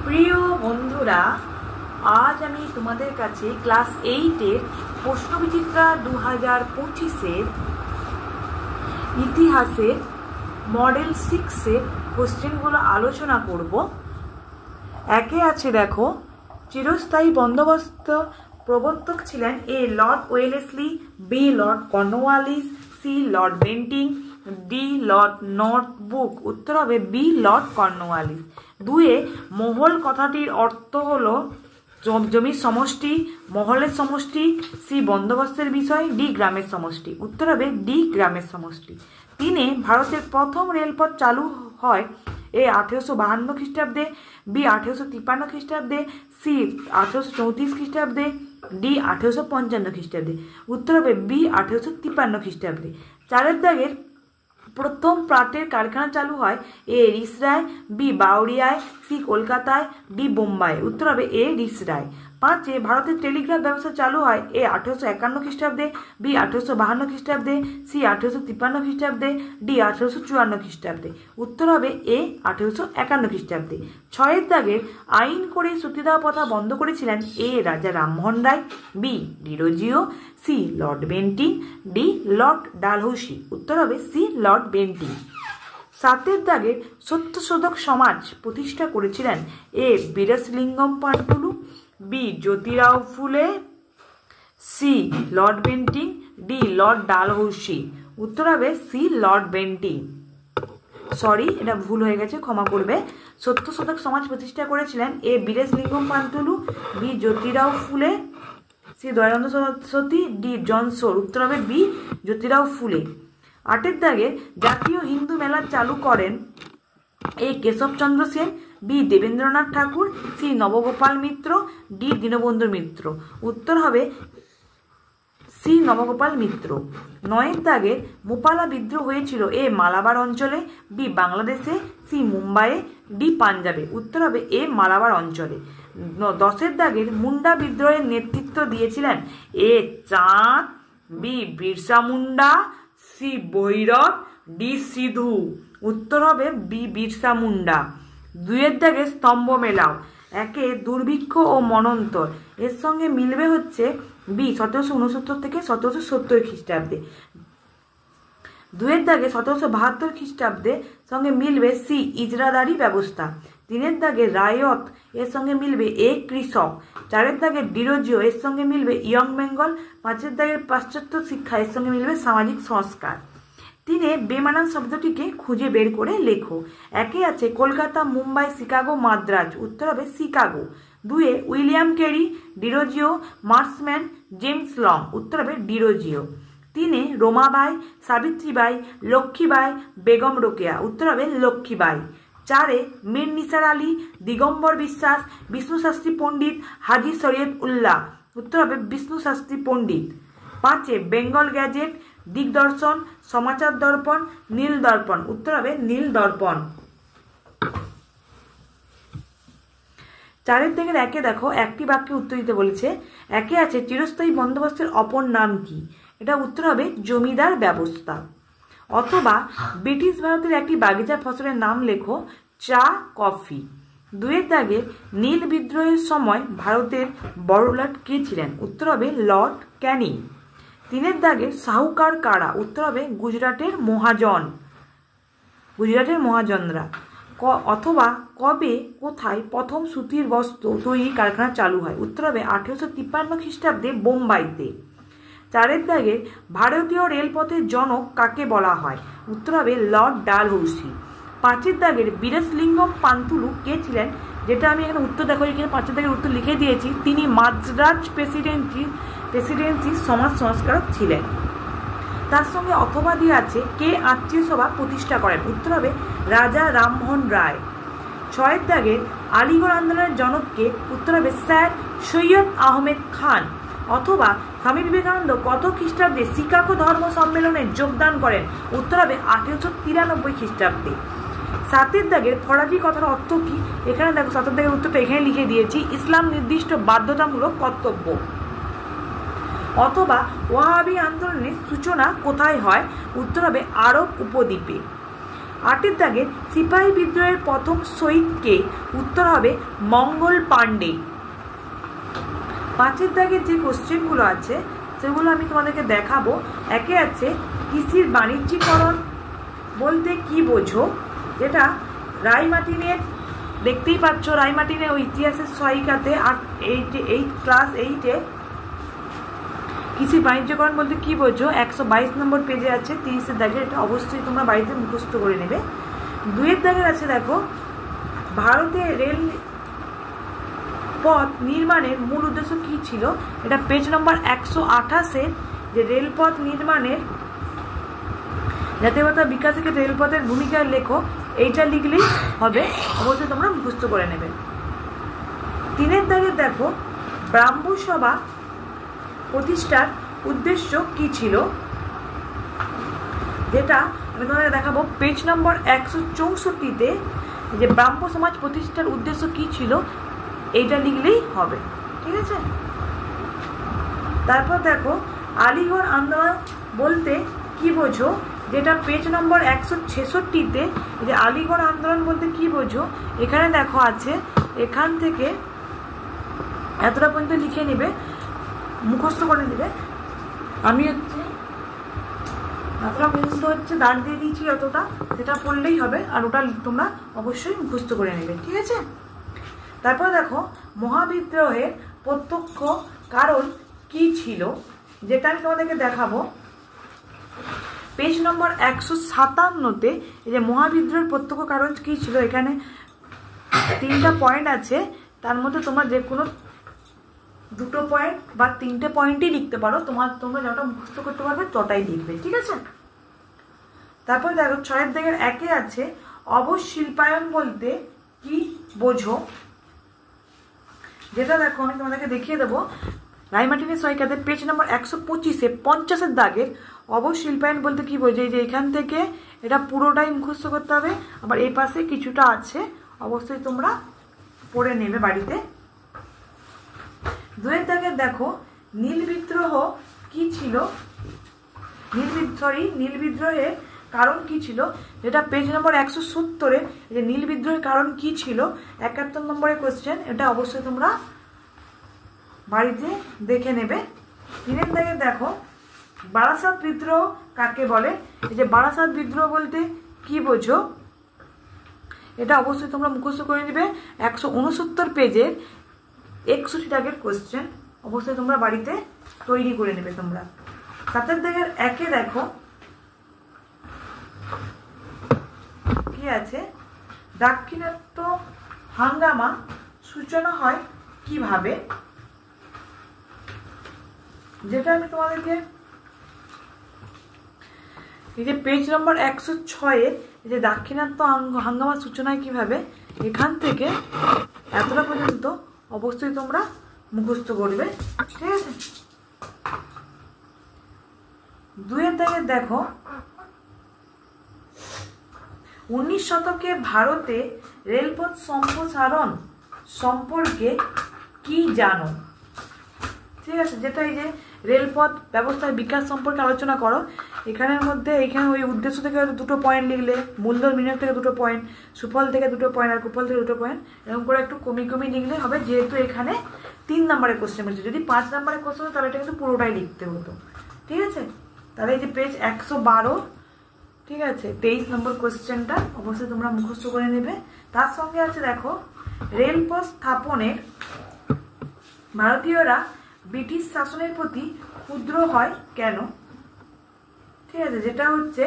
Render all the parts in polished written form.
প্রিয় বন্ধুরা, আজ আমি তোমাদের কাছে ক্লাস 8-এর প্রশ্নবিচিত্রা 2025-এর ইতিহাসের মডেল 6-এর কোশ্চেনগুলো আলোচনা করব। একে আছে দেখো, চিরস্থায়ী বন্দোবস্ত প্রবর্তক ছিলেন A lord Wellesley, B lord Cornwallis, C Lord Bentinck, D lord Northbrook. উত্তর হবে বি লর্ড কর্নওয়ালিস। দুয়ে, মহল কথাটির অর্থ হলো জমির সমষ্টি, মহলের সমষ্টি, সি বন্দোবস্তের বিষয়, ডি গ্রামের সমষ্টি। উত্তর হবে ডি গ্রামের সমষ্টি। তিনে, ভারতের প্রথম রেলপথ চালু হয় এ 1852 খ্রিস্টাব্দে, বি 1853 খ্রিস্টাব্দে, সি 1834 খ্রিস্টাব্দে, ডি 1855 খ্রিস্টাব্দে। উত্তর হবে বি 1853 খ্রিস্টাব্দে। চারের দাগের প্রথম পাটের কারখানা চালু হয় এ রিসরায়, বি বাউরিয়ায়, সি কলকাতায়, ডি বোম্বাই। উত্তর হবে এ রিসরায়। পাঁচে, ভারতের টেলিগ্রাফ ব্যবস্থা চালু হয় এ 1851 খ্রিস্টাব্দে, বি 1852 খ্রিস্টাব্দে, সি 1853 খ্রিস্টাব্দে, ডি 1854 খ্রিস্টাব্দে। উত্তর হবে এ 1851 খ্রিস্টাব্দে। ছয়ের দাগের আইন করে সতীদাহ প্রথা বন্ধ করেছিলেন A Raja Rammohan Roy, B Derozio, C Lord Bentinck, D Lord Dalhousie. উত্তর হবে সি লর্ড বেন্টিং। সাতের দাগের সত্যশোধক সমাজ প্রতিষ্ঠা করেছিলেন এ বীরেশলিঙ্গম Pantulu, B Jyotirao Phule, C Lord Bentinck, D Lord Dalhousie. উত্তর হবে সি লর্ড বেন্টিং। সরি, এটা ভুল হয়ে গেছে, ক্ষমা করবে। সত্যশোধক সমাজ প্রতিষ্ঠা করেছিলেন এ বীরেশলিঙ্গম Pantulu, B Jyotirao Phule, C Dayananda Saraswati, D জনসোর। উত্তর হবে বি জ্যোতিরাও ফুলে। আটের দাগে জাতীয় হিন্দু মেলা চালু করেন এ কেশবচন্দ্র সেন, বি দেবেন্দ্রনাথ ঠাকুর, সি নবগোপাল মিত্র, ডি দীনবন্ধু মিত্র। উত্তর হবে সি নবগোপাল মিত্র। নয়ের দাগে মোপালা বিদ্রোহ হয়েছিল এ মালাবার অঞ্চলে, বি বাংলাদেশে, সি মুম্বাইয়ে, ডি পাঞ্জাবে। উত্তর হবে এ মালাবার অঞ্চলে। দশের দাগের মুন্ডা বিদ্রোহের নেতৃত্ব দিয়েছিলেন A Chand, B Birsa Munda, C Bhairab, D Sidhu. উত্তর হবে বি বিরসা মুন্ডা। দুইয়ের দাগে স্তম্ভ মেলাও। একে দুর্ভিক্ষ ও মনন্তর, এর সঙ্গে মিলবে হচ্ছে বি 1769 থেকে 1770 খ্রিস্টাব্দে। দুয়ের দাগে 1772 খ্রিস্টাব্দে সঙ্গে মিলবে সি ইজরাদারি ব্যবস্থা। তিনের দাগে রায়ত, এর সঙ্গে মিলবে এ কৃষক। চারের দাগে ডিরোজিও, এর সঙ্গে মিলবে ইয়ং বেঙ্গল। পাঁচের দাগের পাশ্চাত্য শিক্ষা, এর সঙ্গে মিলবে সামাজিক সংস্কার। তিনে, বেমানান শব্দটিকে খুঁজে বের করে লেখো। একে আছে কলকাতা, মুম্বাই, শিকাগো, মাদ্রাজ। উত্তর হবে শিকাগো। দুয়ে, William Carey, Derozio, Marshman, James long. উত্তর হবে ডিরোজিও। তিনে, রমাবাই, সাবিত্রীবাই, লক্ষ্মীবাই, বেগম রোকেয়া। উত্তর হবে লক্ষ্মীবাই। চারে, মীর নিসার আলী, দিগম্বর বিশ্বাস, বিষ্ণু শাস্ত্রী পণ্ডিত, হাজি শরীয়ত উল্লাহ। উত্তর হবে বিষ্ণু শাস্ত্রী পণ্ডিত। পাঁচে, বেঙ্গল গ্যাজেট, দিগদর্শন, সমাচার দর্পণ, নীল দর্পণ। উত্তর হবে নীল দর্পণ। চারের দিকের একে দেখো, একটি বাক্যে উত্তর দিতে বলেছে। একে আছে চিরস্থায়ী বন্দোবস্তের অপর নাম কি? এটা উত্তর হবে জমিদার ব্যবস্থা। অথবা ব্রিটিশ ভারতের একটি বাগিচা ফসলের নাম লেখো, চা, কফি। দুয়ের দাগে নীল বিদ্রোহের সময় ভারতের বড়লাট কে ছিলেন? উত্তর হবে লর্ড ক্যানিং। তিনের দাগে সাহুকার কারা? উত্তর হবে গুজরাটের মহাজন, গুজরাটের মহাজনরা। অথবা কবে, কোথায় প্রথম সুতির বস্ত্র তৈরি কারখানা চালু হয়? উত্তর হবে 1853 খ্রিস্টাব্দে বোম্বাইতে। চারের দাগে ভারতীয় রেলপথের জনক কাকে বলা হয়? উত্তর হবে লর্ড ডালহৌসি। পাঁচের দাগের বীরেশলিঙ্গম পান্তুলু কে ছিলেন? যেটা আমি এখানে উত্তর দেখো, এখানে পাঁচের দাগের উত্তর লিখে দিয়েছি। তিনি মাদ্রাজ প্রেসিডেন্সির সমাজ সংস্কারক ছিলেন। তার সঙ্গে অথবা দিয়ে আছে কে আত্মীয় সভা প্রতিষ্ঠা করেন? উত্তর হবে রাজা রামমোহন রায়। ছয়ের দাগে আলিগড় আন্দোলনের জনককে? উত্তর হবে স্যার সৈয়দ আহমেদ খান। অথবা স্বামী বিবেকানন্দ কত খ্রিস্টাব্দে শিকাগো ধর্ম সম্মেলনে যোগদান করেন? উত্তর হবে 1893 খ্রিস্টাব্দে। সাতের দাগের ফরাজি কথার অর্থ কি? এখানে দেখো, সাতের দাগের উত্তরটা এখানে লিখে দিয়েছি, ইসলাম নির্দিষ্ট বাধ্যতামূলক কর্তব্য। অথবা ওয়াহাবি আন্দোলনের সূচনা কোথায় হয়? উত্তর হবে আরব উপদ্বীপে। 8 দাগে সিপাহী বিদ্রোহের প্রথম শহীদকে, উত্তর হবে মঙ্গল পাণ্ডে। 5 দাগের যে কোশ্চেনগুলো আছে সেগুলো আমি তোমাদেরকে দেখাবো। একে আছে কৃষির বাণিজ্যিকরণ বলতে কি বোঝো, যেটা রায়মার্টিনের, দেখতেই পাচ্ছ রায়মার্টিনের ওই ইতিহাসের সহায়িকাতে ক্লাস 8-এ কৃষি বাণিজ্যকরণ বলতে কি বোঝো 122 নম্বর পেজে আছে 30 দাগের। এটা অবশ্যই তোমরা বাড়িতে মুখস্থ করে নেবে। 2 দাগের আছে দেখো ভারতে রেল পথ নির্মাণের মূল উদ্দেশ্য কি ছিল, এটা পেজ নম্বর 128-এ, যে রেলপথ নির্মাণের জাতীয়তা বিকাশে ক্ষেত্রে রেলপথের ভূমিকা লেখো, এইটা লিখলেই হবে, অবশ্যই তোমরা মুখস্থ করে নেবে। 3 দাগে দেখো ব্রাহ্ম সভা প্রতিষ্ঠার উদ্দেশ্য কি ছিল, যেটা আমি তোমাদের দেখাবো পেজ নম্বর 164-তে, যে ব্রাহ্ম সমাজ প্রতিষ্ঠার উদ্দেশ্য কি ছিল এইটা লিখলেই হবে, ঠিক আছে। তারপর দেখো আলিগড় আন্দোলন বলতে কি বোঝো, যেটা পেজ নম্বর 166-তে, যে আলিগড় আন্দোলন বলতে কি বোঝো, এখানে দেখো আছে, এখান থেকে এতটা পর্যন্ত লিখে নেবে, মুখস্থ করে নেবে। আমি এতটা পর্যন্ত দাঁড় দিয়ে দিয়েছি, অতটা সেটা পড়লেই হবে, আর ওটা তোমরা অবশ্যই মুখস্থ করে নেবে, ঠিক আছে। তারপর দেখো মহাবিদ্রোহের প্রত্যক্ষ কারণ কি ছিল, যেটা আমি তোমাদেরকে দেখাবো পেজ নম্বর 157-তে, এই যে মহাবিদ্রোহের প্রত্যক্ষ কারণ কি ছিল, এখানে 3টা পয়েন্ট আছে, তার মধ্যে তোমরা যে কোনো 2টো পয়েন্ট বা 3টে পয়েন্টই লিখতে পারো, তোমরা যতটা মুখস্থ করতে পারবে ততটাই লিখবে, ঠিক আছে। তারপর দেখো 6 দাগের 1-এ আছে অবশিল্পায়ন বলতে কি বোঝো, যেটা দেখো আমি তোমাদেরকে দেখিয়ে দেবো রায়মার্টিনের সহায়িকাতে পেজ নম্বর 125-এ 50 দাগের অবশিল্পায়ন বলতে কি বোঝো, যে এখান থেকে এটা পুরোটাই মুখস্থ করতে হবে, আবার এই পাশে কিছুটা আছে, অবশ্যই তোমরা পড়ে নেবে বাড়িতে। 2 দাগের দেখো নীল বিদ্রোহ কি ছিল, নীল বিদ্রোহের কারণ কি ছিল, যেটা পেজ নম্বর 170-এ, যে নীল বিদ্রোহের কারণ কি ছিল 71 নম্বরের কোশ্চেন, এটা অবশ্যই তোমরা বাড়িতে দেখে নেবে। 3 দাগে দেখো বারাসাত বিদ্রোহ কাকে বলে, এই যে বারাসাত বিদ্রোহ বলতে কি বোঝো, এটা অবশ্যই তোমরা মুখস্থ করে নেবে। 169 পেজের 61 দাগের কোশ্চেন, অবশ্যই তোমরা বাড়িতে তৈরি করে নেবে তোমরা। 7 দাগের 1-এ দেখো কি আছে, দাক্ষিণাত্য হাঙ্গামা সূচনা হয় কিভাবে, যেটা আমি তোমাদেরকে এই যে পেজ নম্বর 106-এ, যে দাক্ষিণাত্য হাঙ্গামা সূচনা কিভাবে, এখান থেকে এতটা পর্যন্ত অবশ্যই তোমরা মুখস্থ করবে, ঠিক আছে। 2 দাগে দেখো 19 শতকে ভারতে রেলপথ সম্প্রসারণ সম্পর্কে কি জানো, ঠিক আছে, যেটা এই যে রেলপথ ব্যবস্থার বিকাশ সম্পর্কে আলোচনা করো। এখানে ওই উদ্দেশ্য থেকে 2টো পয়েন্ট লিখলে, মূলধন বিনিয়োগ থেকে 2টো পয়েন্ট, সুফল থেকে 2টো পয়েন্ট, আর কুফল থেকে 2টো পয়েন্ট, এরকম করে একটু কমিয়ে লিখলে হবে, যেহেতু এখানে 3 নম্বরের কোশ্চেন বলছে। যদি 5 নম্বরের কোশ্চেন হতো তাহলে এটা কিন্তু পুরোটাই লিখতে হতো, ঠিক আছে। তাহলে এই যে পেজ 112, ঠিক আছে, 23 নম্বর কোশ্চেনটা অবশ্যই তোমরা মুখস্থ করে নেবে। তার সঙ্গে আছে দেখো রেলপথ স্থাপনের ভারতীয়রা ব্রিটিশ শাসনের প্রতি ক্ষুদ্র হয় কেন, ঠিক আছে, যেটা হচ্ছে,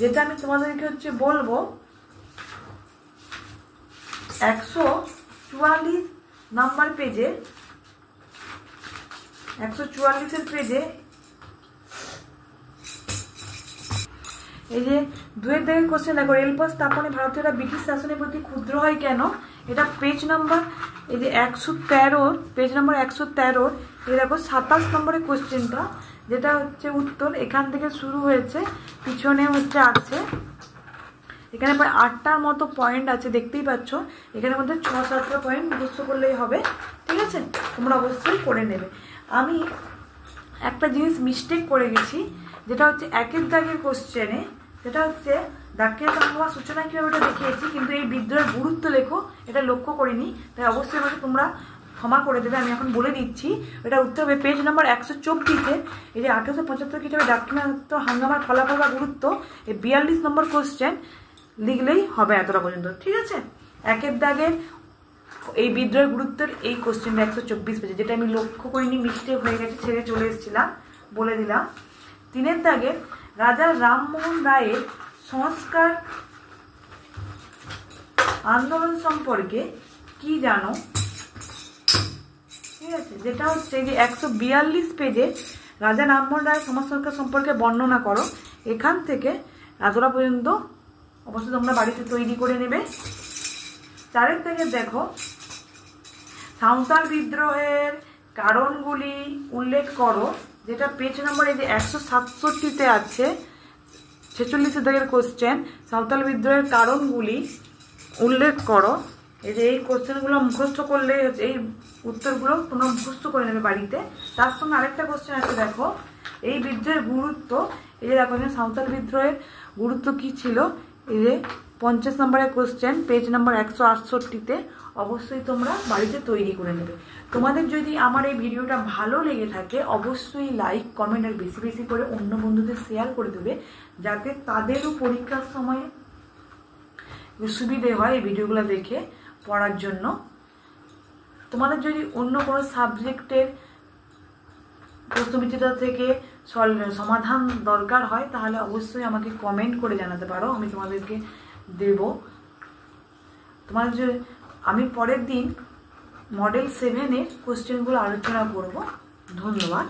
যেটা আমি তোমাদেরকে বলবো 144 নাম্বার পেজে, 144-এর পেজে এই যে 2 দাগের কোশ্চেন দেখো, রেলপথ স্থাপনে ভারতীয়রা ব্রিটিশ শাসনের প্রতি ক্ষুদ্র হয় কেন, এটা পেজ নাম্বার এই যে 113, পেজ নাম্বার 113, এই দেখো 27 নম্বরের কোশ্চেনটা, যেটা উত্তর এখান থেকে শুরু হয়েছে, পিছনে আছে, এখানে প্রায় 8টার মতো পয়েন্ট আছে, দেখতেই পাচ্ছ, এখানের মধ্যে 6-7টা পয়েন্ট মুখস্থ করলেই হবে, ঠিক আছে, তোমরা অবশ্যই করে নেবে। আমি একটা জিনিস মিস্টেক করে গেছি, যেটা হচ্ছে একের দাগের কোশ্চেনে, সেটা হচ্ছে দাগের সংজ্ঞা সূচনা কীভাবে ওটা দেখিয়েছি, কিন্তু এই বিদ্রোহের গুরুত্ব লেখো এটা লক্ষ্য করিনি, তাই অবশ্যই আমাকে তোমরা ক্ষমা করে দেবে। আমি এখন বলে দিচ্ছি, এটা উঠতে হবে পেজ নাম্বার 124-এ। এই যে 1875 খ্রিস্টাব্দে দাক্ষিণাত্য হাঙ্গামার ফলাফল বা গুরুত্ব, এই 42 নম্বর কোশ্চেন লিখলেই হবে এতটা পর্যন্ত, ঠিক আছে। একের দাগের এই বিদ্রোহের গুরুত্বের এই কোশ্চেনটা 124 পেজে, যেটা আমি লক্ষ্য করিনি, মিস্টেক হয়ে গেছে, ছেড়ে চলে এসেছিলাম, বলে দিলাম। 3-এর দাগের রাজা রামমোহন রায়ের সংস্কার আন্দোলন সম্পর্কে কি জানো, ঠিক আছে, যেটা হচ্ছে যে 142 পেজে রাজা রামমোহন রায়ের সমাজ সংস্কার সম্পর্কে বর্ণনা করো। এখান থেকে এতটা পর্যন্ত অবশ্যই তোমরা বাড়িতে তৈরি করে নেবে। 4-এর থেকে দেখো সাঁওতাল বিদ্রোহের কারণগুলি উল্লেখ করো, যেটা পেজ নম্বর এই যে 167-তে আছে। 46-এর দাগের কোশ্চেন, সাঁওতাল বিদ্রোহের কারণগুলি উল্লেখ করো। এই যে এই কোশ্চেনগুলো মুখস্থ করলে, এই উত্তরগুলো তোমরা মুখস্থ করে নেবে বাড়িতে। তার সঙ্গে আরেকটা কোশ্চেন আছে, দেখো এই বিদ্রোহের গুরুত্ব, এই যে দেখো সাঁওতাল বিদ্রোহের গুরুত্ব কি ছিল, এই যে 50 নম্বরের কোশ্চেন পেজ নম্বর 168-তে অবশ্যই তোমরা বাড়িতে তৈরি করে নেবে। তোমাদের যদি আমার এই ভিডিওটা ভালো লেগে থাকে অবশ্যই লাইক কমেন্ট আর বেশি বেশি করে অন্য বন্ধুদের শেয়ার করে দেবে, যাতে তাদেরও পরীক্ষার সময় সুবিধে হয় এই ভিডিওগুলো দেখে পড়ার জন্য। তোমাদের যদি অন্য কোনো সাবজেক্টের প্রশ্নবিচিত্র থেকে সমাধান দরকার হয় তাহলে অবশ্যই আমাকে কমেন্ট করে জানাতে পারো, আমি তোমাদেরকে দেব। তোমাদের যে আমি পরের দিন মডেল 7-এর কোশ্চেনগুলো আলোচনা করব। ধন্যবাদ।